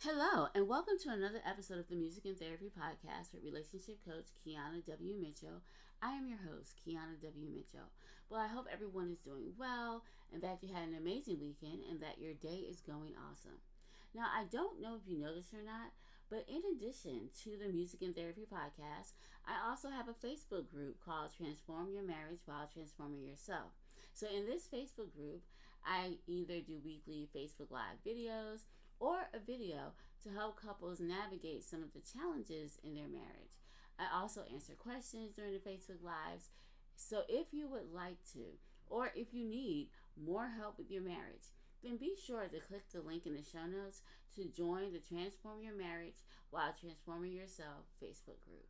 Hello, and welcome to another episode of the Music and Therapy Podcast with Relationship Coach Keana W. Mitchell. I am your host, Keana W. Mitchell. Well, I hope everyone is doing well and that you had an amazing weekend and that your day is going awesome. Now, I don't know if you know this or not, but in addition to the Music and Therapy Podcast, I also have a Facebook group called Transform Your Marriage While Transforming Yourself. So in this Facebook group, I either do weekly Facebook Live videos or a video to help couples navigate some of the challenges in their marriage. I also answer questions during the Facebook Lives. So if you would like to, or if you need more help with your marriage, then be sure to click the link in the show notes to join the Transform Your Marriage While Transforming Yourself Facebook group.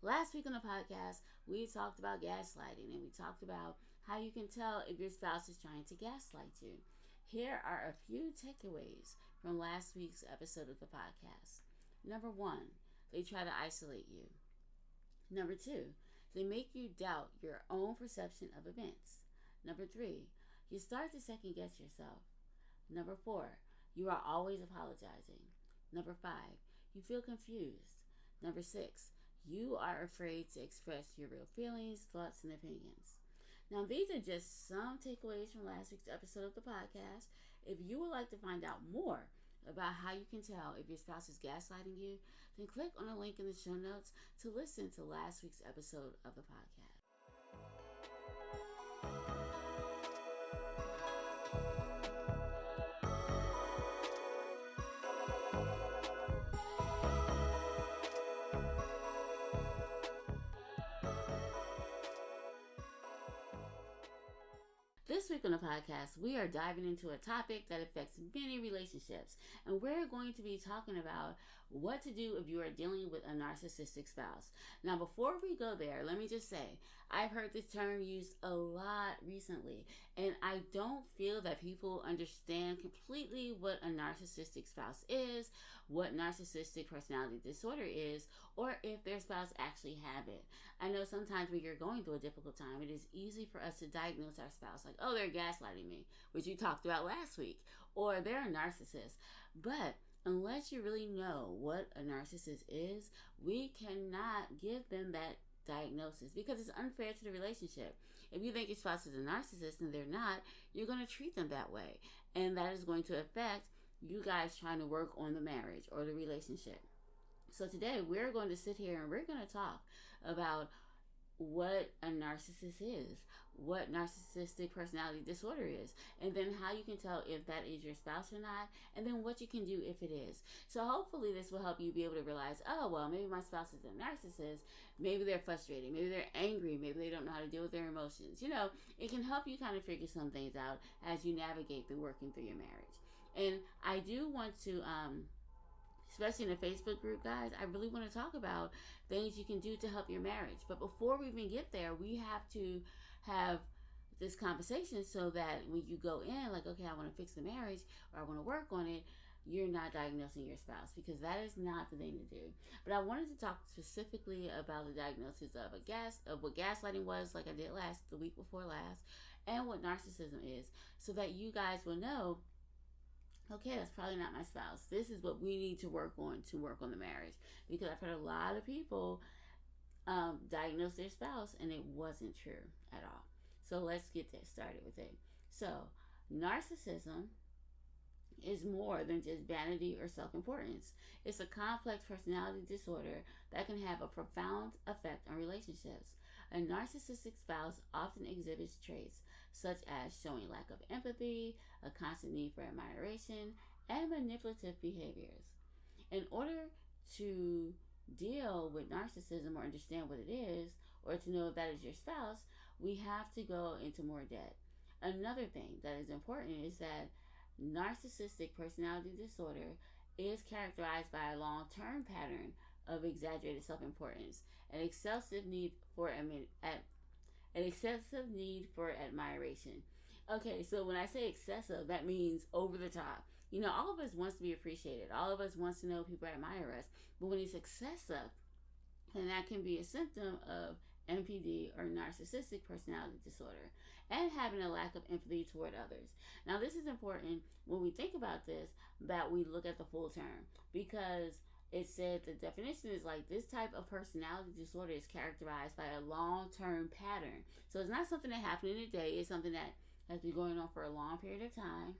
Last week on the podcast, we talked about gaslighting, and we talked about how you can tell if your spouse is trying to gaslight you. Here are a few takeaways from last week's episode of the podcast. Number 1, they try to isolate you. Number 2, they make you doubt your own perception of events. Number 3, you start to second guess yourself. Number 4, you are always apologizing. Number 5, you feel confused. Number 6, you are afraid to express your real feelings, thoughts, and opinions. Now, these are just some takeaways from last week's episode of the podcast. If you would like to find out more about how you can tell if your spouse is gaslighting you, then click on the link in the show notes to listen to last week's episode of the podcast. This week on the podcast, we are diving into a topic that affects many relationships, and we're going to be talking about what to do if you are dealing with a narcissistic spouse. Now, before we go there, let me just say, I've heard this term used a lot recently, and I don't feel that people understand completely what a narcissistic spouse is, what narcissistic personality disorder is, or if their spouse actually have it. I know sometimes when you're going through a difficult time, it is easy for us to diagnose our spouse like, oh, they're gaslighting me, which you talked about last week, or they're a narcissist. But unless you really know what a narcissist is, we cannot give them that diagnosis because it's unfair to the relationship. If you think your spouse is a narcissist and they're not, you're going to treat them that way. And that is going to affect you guys trying to work on the marriage or the relationship. So today we're going to sit here and we're going to talk about what a narcissist is, what narcissistic personality disorder is, and then how you can tell if that is your spouse or not, and then what you can do if it is. So hopefully this will help you be able to realize, oh, well, maybe my spouse is a narcissist, maybe they're frustrated, maybe they're angry, maybe they don't know how to deal with their emotions. You know, it can help you kind of figure some things out as you navigate through working through your marriage. And I do want to, especially in the Facebook group, guys, I really want to talk about things you can do to help your marriage. But before we even get there, we have to have this conversation so that when you go in, like, okay, I want to fix the marriage or I want to work on it, you're not diagnosing your spouse, because that is not the thing to do. But I wanted to talk specifically about the diagnosis of what gaslighting was, like I did the week before last, and what narcissism is, so that you guys will know, okay, that's probably not my spouse. This is what we need to work on the marriage. Because I've heard a lot of people diagnose their spouse and it wasn't true at all. So let's get that started with it. So narcissism is more than just vanity or self-importance. It's a complex personality disorder that can have a profound effect on relationships. A narcissistic spouse often exhibits traits such as showing lack of empathy, a constant need for admiration, and manipulative behaviors. In order to deal with narcissism or understand what it is, or to know if that is your spouse, we have to go into more depth. Another thing that is important is that narcissistic personality disorder is characterized by a long-term pattern of exaggerated self-importance, an excessive need for admiration. Okay, so when I say excessive, that means over the top. You know, all of us wants to be appreciated. All of us wants to know people admire us. But when it's excessive, then that can be a symptom of NPD, or narcissistic personality disorder, and having a lack of empathy toward others. Now, this is important when we think about this, that we look at the full term, because it said the definition is like, this type of personality disorder is characterized by a long-term pattern. So it's not something that happened in a day. It's something that has been going on for a long period of time.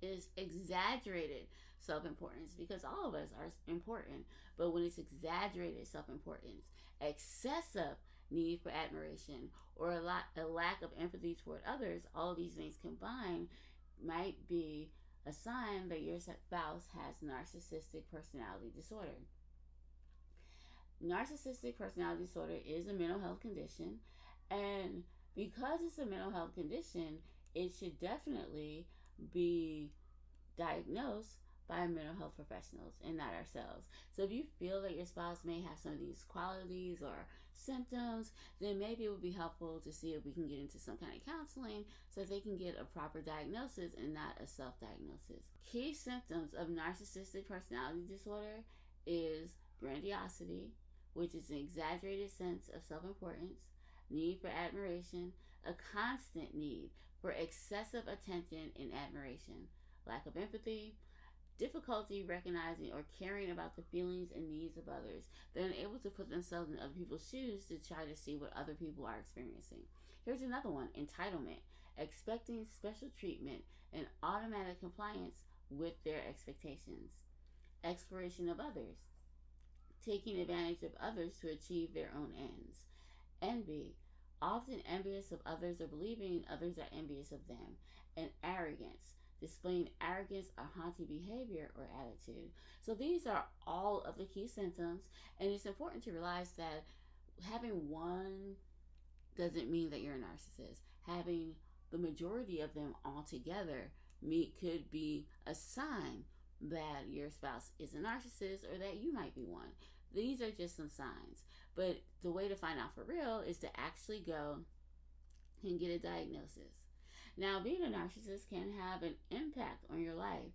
Is exaggerated self-importance, because all of us are important, but when it's exaggerated self-importance, excessive need for admiration, or a lack of empathy toward others, all of these things combined might be a sign that your spouse has narcissistic personality disorder. Narcissistic personality disorder is a mental health condition, and because it's a mental health condition, it should definitely be diagnosed by mental health professionals and not ourselves. So if you feel that your spouse may have some of these qualities or symptoms, then maybe it would be helpful to see if we can get into some kind of counseling so that they can get a proper diagnosis and not a self-diagnosis. Key symptoms of narcissistic personality disorder is grandiosity, which is an exaggerated sense of self-importance, need for admiration, a constant need for excessive attention and admiration, lack of empathy, difficulty recognizing or caring about the feelings and needs of others. They're unable to put themselves in other people's shoes to try to see what other people are experiencing. Here's another one: entitlement, expecting special treatment and automatic compliance with their expectations. Exploration of others, taking advantage of others to achieve their own ends. Envy, often envious of others or believing others are envious of them. And arrogance, displaying arrogance or haughty behavior or attitude. So these are all of the key symptoms, and it's important to realize that having one doesn't mean that you're a narcissist. Having the majority of them all together could be a sign that your spouse is a narcissist or that you might be one. These are just some signs. But the way to find out for real is to actually go and get a diagnosis. Now, being a narcissist can have an impact on your life.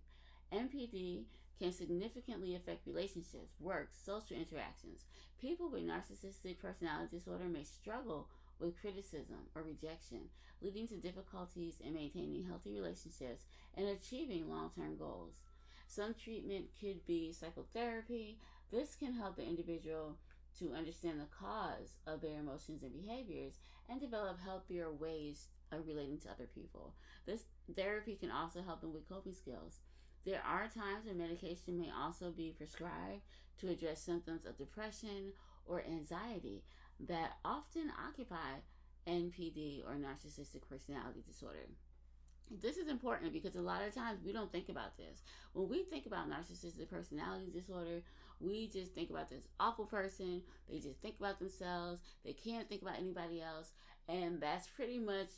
NPD can significantly affect relationships, work, social interactions. People with narcissistic personality disorder may struggle with criticism or rejection, leading to difficulties in maintaining healthy relationships and achieving long-term goals. Some treatment could be psychotherapy. This can help the individual to understand the cause of their emotions and behaviors and develop healthier ways of relating to other people. This therapy can also help them with coping skills. There are times when medication may also be prescribed to address symptoms of depression or anxiety that often occupy NPD or narcissistic personality disorder. This is important because a lot of times we don't think about this. When we think about narcissistic personality disorder, we just think about this awful person. They just think about themselves. They can't think about anybody else. And that's pretty much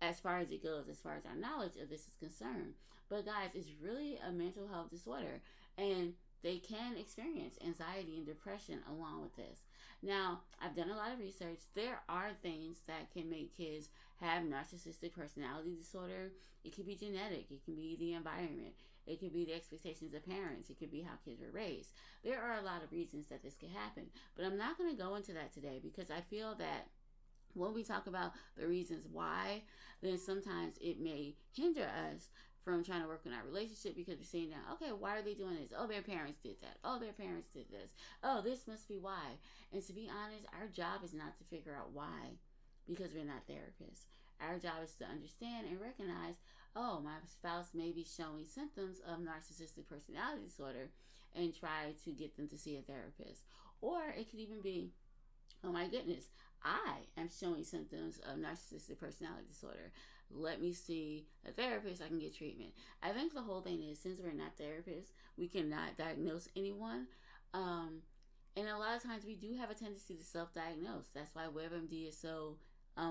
as far as it goes, as far as our knowledge of this is concerned. But guys, it's really a mental health disorder, and they can experience anxiety and depression along with this. Now, I've done a lot of research. There are things that can make kids have narcissistic personality disorder. It could be genetic. It can be the environment. It could be the expectations of parents. It could be how kids were raised. There are a lot of reasons that this could happen. But I'm not going to go into that today because I feel that when we talk about the reasons why, then sometimes it may hinder us from trying to work on our relationship because we're saying that, okay, why are they doing this? Oh, their parents did that. Oh, their parents did this. Oh, this must be why. And to be honest, our job is not to figure out why because we're not therapists. Our job is to understand and recognize, oh, my spouse may be showing symptoms of narcissistic personality disorder and try to get them to see a therapist. Or it could even be, oh my goodness, I am showing symptoms of narcissistic personality disorder. Let me see a therapist, I can get treatment. I think the whole thing is, since we're not therapists, we cannot diagnose anyone. And a lot of times we do have a tendency to self-diagnose. That's why WebMD is so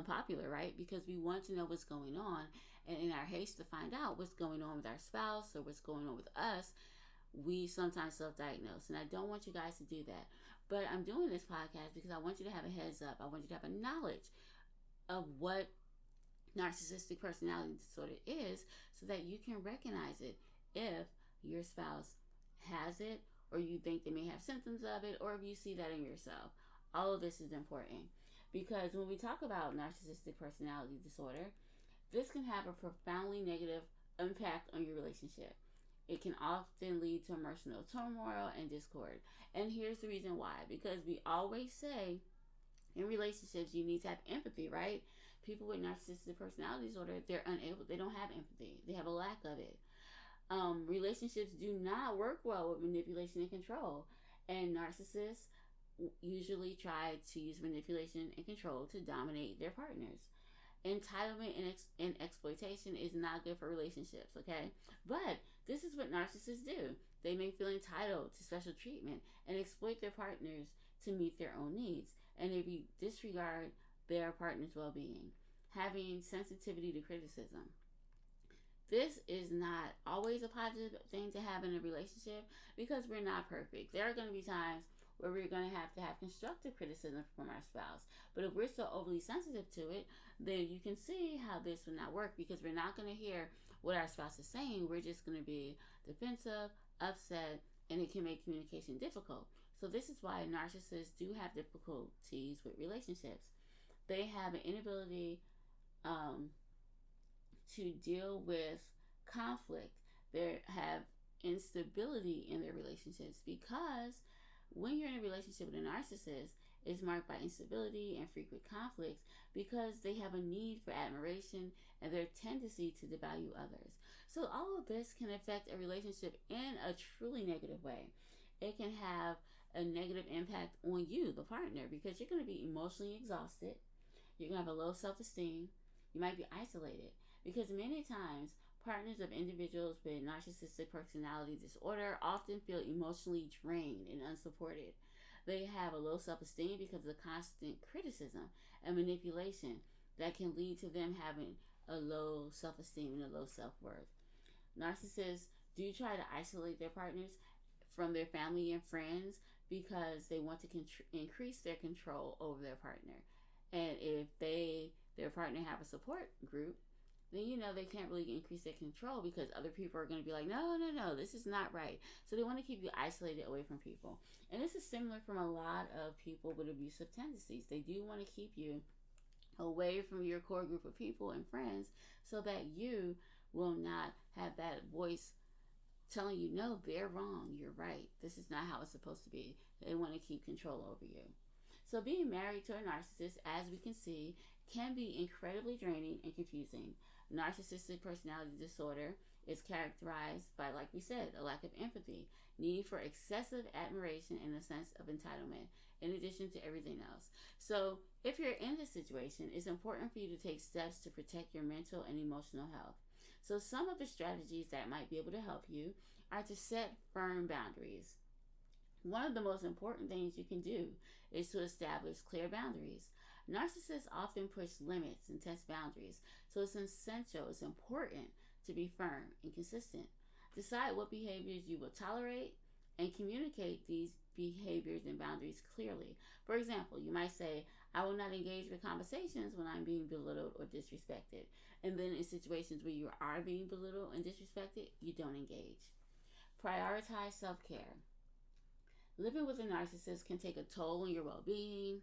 popular, right? Because we want to know what's going on. And in our haste to find out what's going on with our spouse or what's going on with us, we sometimes self-diagnose. And I don't want you guys to do that. But I'm doing this podcast because I want you to have a heads up. I want you to have a knowledge of what narcissistic personality disorder is so that you can recognize it if your spouse has it or you think they may have symptoms of it or if you see that in yourself. All of this is important because when we talk about narcissistic personality disorder, this can have a profoundly negative impact on your relationship. It can often lead to emotional turmoil and discord. And here's the reason why. Because we always say in relationships you need to have empathy, right? People with narcissistic personality disorder, they don't have empathy. They have a lack of it. Relationships do not work well with manipulation and control. And narcissists usually try to use manipulation and control to dominate their partners. Entitlement and exploitation is not good for relationships, okay? But this is what narcissists do. They may feel entitled to special treatment and exploit their partners to meet their own needs, and they disregard their partner's well-being. Having sensitivity to criticism. This is not always a positive thing to have in a relationship because we're not perfect. There are going to be times where we're going to have constructive criticism from our spouse. But if we're so overly sensitive to it, then you can see how this will not work because we're not going to hear what our spouse is saying. We're just going to be defensive, upset, and it can make communication difficult. So this is why narcissists do have difficulties with relationships. They have an inability to deal with conflict. They have instability in their relationships because when you're in a relationship with a narcissist, it's marked by instability and frequent conflicts because they have a need for admiration and their tendency to devalue others. So all of this can affect a relationship in a truly negative way. It can have a negative impact on you, the partner, because you're going to be emotionally exhausted. You're going to have a low self-esteem. You might be isolated because many times partners of individuals with narcissistic personality disorder often feel emotionally drained and unsupported. They have a low self-esteem because of the constant criticism and manipulation that can lead to them having a low self-esteem and a low self-worth. Narcissists do try to isolate their partners from their family and friends because they want to increase their control over their partner. And if their partner have a support group, then they can't really increase their control because other people are going to be like, no, this is not right. So they want to keep you isolated away from people. And this is similar from a lot of people with abusive tendencies. They do want to keep you away from your core group of people and friends so that you will not have that voice telling you, no, they're wrong, you're right. This is not how it's supposed to be. They want to keep control over you. So being married to a narcissist, as we can see, can be incredibly draining and confusing. Narcissistic personality disorder is characterized by, like we said, a lack of empathy, need for excessive admiration, and a sense of entitlement, in addition to everything else. So if you're in this situation, it's important for you to take steps to protect your mental and emotional health. So some of the strategies that might be able to help you are to set firm boundaries. One of the most important things you can do is to establish clear boundaries. Narcissists often push limits and test boundaries, so it's important to be firm and consistent. Decide what behaviors you will tolerate and communicate these behaviors and boundaries clearly. For example, you might say, I will not engage with conversations when I'm being belittled or disrespected. And then in situations where you are being belittled and disrespected, you don't engage. Prioritize self-care. Living with a narcissist can take a toll on your well-being.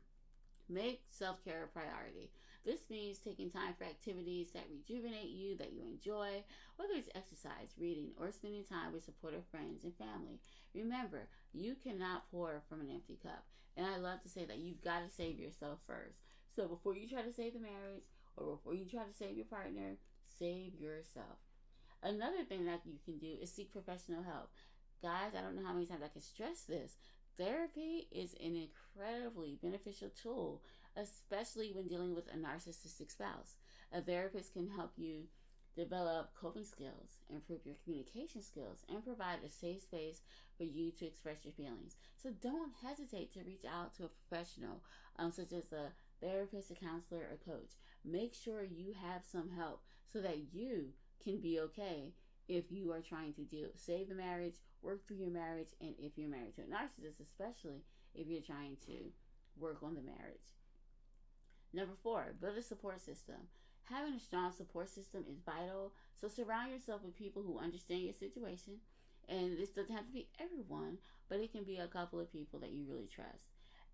Make self-care a priority. This means taking time for activities that rejuvenate you, that you enjoy, whether it's exercise, reading, or spending time with supportive friends and family. Remember, you cannot pour from an empty cup. And I love to say that you've got to save yourself first. So before you try to save the marriage or before you try to save your partner, save yourself. Another thing that you can do is seek professional help. Guys, I don't know how many times I can stress this. Therapy is an incredibly beneficial tool, especially when dealing with a narcissistic spouse. A therapist can help you develop coping skills, improve your communication skills, and provide a safe space for you to express your feelings. So don't hesitate to reach out to a professional, such as a therapist, a counselor, or coach. Make sure you have some help so that you can be okay if you are trying to save the marriage, work through your marriage, and if you're married to a narcissist, especially if you're trying to work on the marriage. Number 4, build a support system. Having a strong support system is vital, so surround yourself with people who understand your situation. And this doesn't have to be everyone, but it can be a couple of people that you really trust.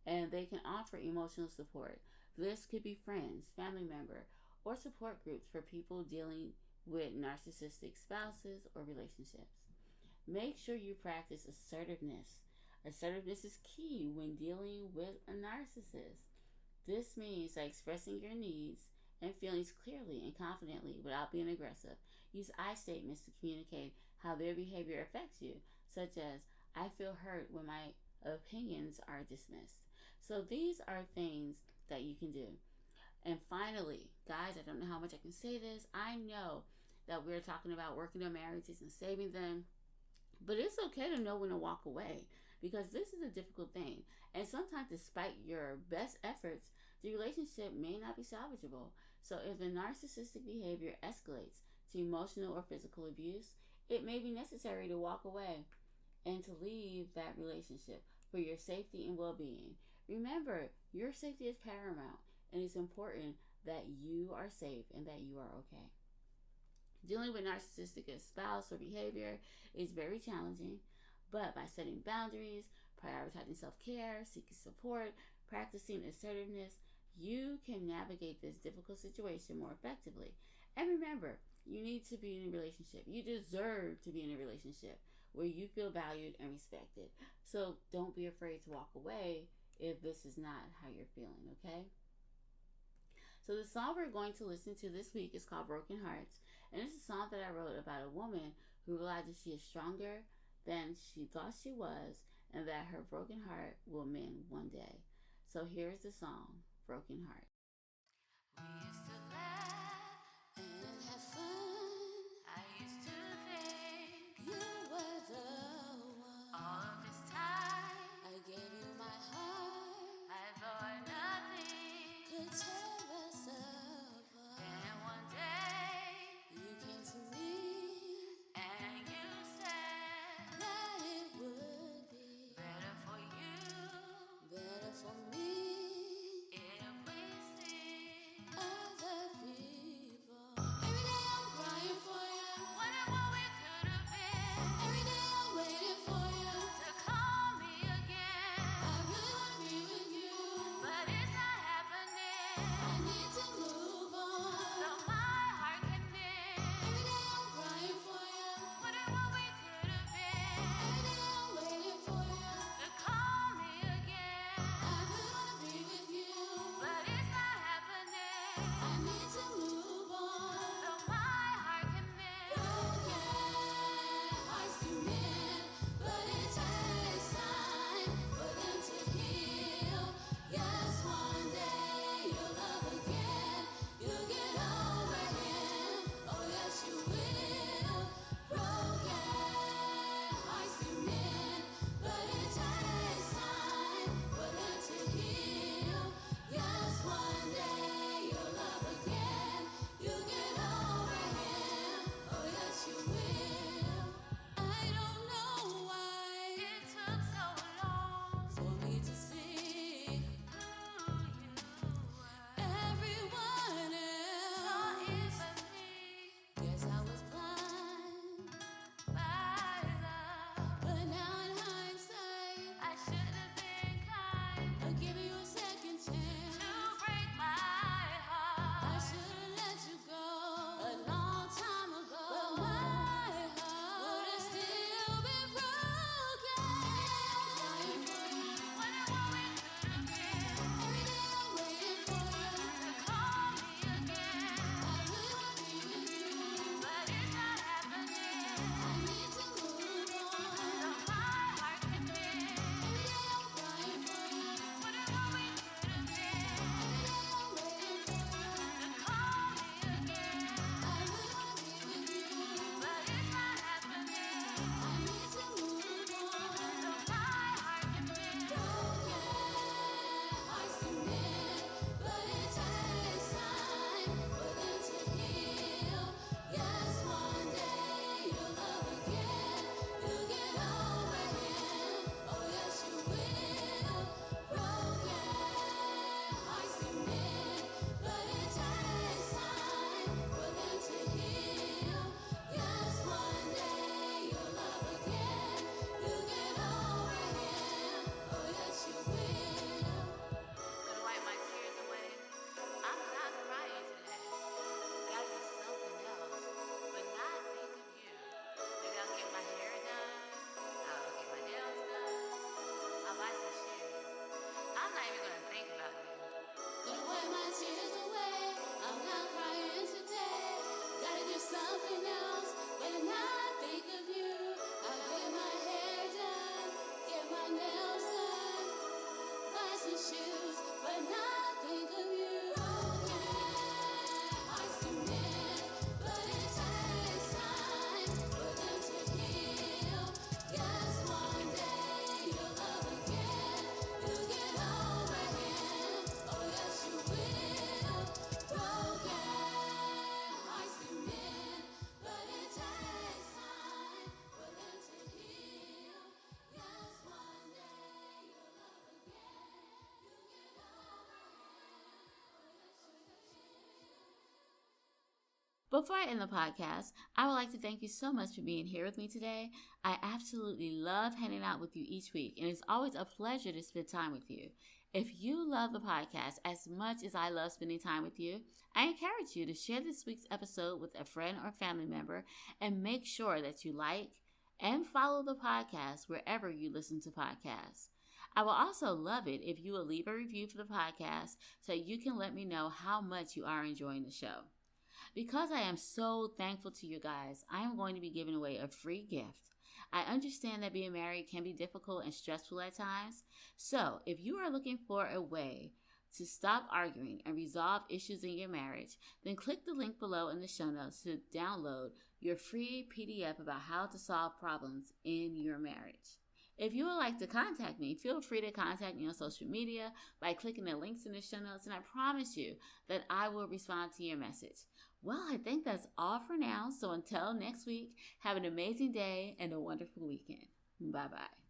and they can offer emotional support. This could be friends, family member, or support groups for people dealing with narcissistic spouses or relationships. Make sure you practice assertiveness. Assertiveness is key when dealing with a narcissist. This means like expressing your needs and feelings clearly and confidently without being aggressive. Use I statements to communicate how their behavior affects you, such as, I feel hurt when my opinions are dismissed. So these are things that you can do. And finally, guys, I don't know how much I can say this. I know that we're talking about working on marriages and saving them, but it's okay to know when to walk away because this is a difficult thing. And sometimes, despite your best efforts, the relationship may not be salvageable. So, if the narcissistic behavior escalates to emotional or physical abuse, it may be necessary to walk away and to leave that relationship for your safety and well being. Remember, your safety is paramount, and it's important that you are safe and that you are okay. Dealing with narcissistic spouse or behavior is very challenging, but by setting boundaries, prioritizing self care, seeking support, practicing assertiveness, you can navigate this difficult situation more effectively. And remember, you need to be in a relationship. You deserve to be in a relationship where you feel valued and respected. So don't be afraid to walk away if this is not how you're feeling, okay? So the song we're going to listen to this week is called Broken Hearts. And it's a song that I wrote about a woman who realizes she is stronger than she thought she was and that her broken heart will mend one day. So here's the song, Broken Heart. We used to laugh and have fun. I used to think you were the one. All of this time, I gave you my heart. I thought nothing could tear us apart. Then one day, you came to me and you said that it would be better for you, better for me, if we see other people. Before I end the podcast, I would like to thank you so much for being here with me today. I absolutely love hanging out with you each week, and it's always a pleasure to spend time with you. If you love the podcast as much as I love spending time with you, I encourage you to share this week's episode with a friend or family member, and make sure that you like and follow the podcast wherever you listen to podcasts. I will also love it if you will leave a review for the podcast so you can let me know how much you are enjoying the show. Because I am so thankful to you guys, I am going to be giving away a free gift. I understand that being married can be difficult and stressful at times. So if you are looking for a way to stop arguing and resolve issues in your marriage, then click the link below in the show notes to download your free PDF about how to solve problems in your marriage. If you would like to contact me, feel free to contact me on social media by clicking the links in the show notes, and I promise you that I will respond to your message. Well, I think that's all for now. So until next week, have an amazing day and a wonderful weekend. Bye-bye.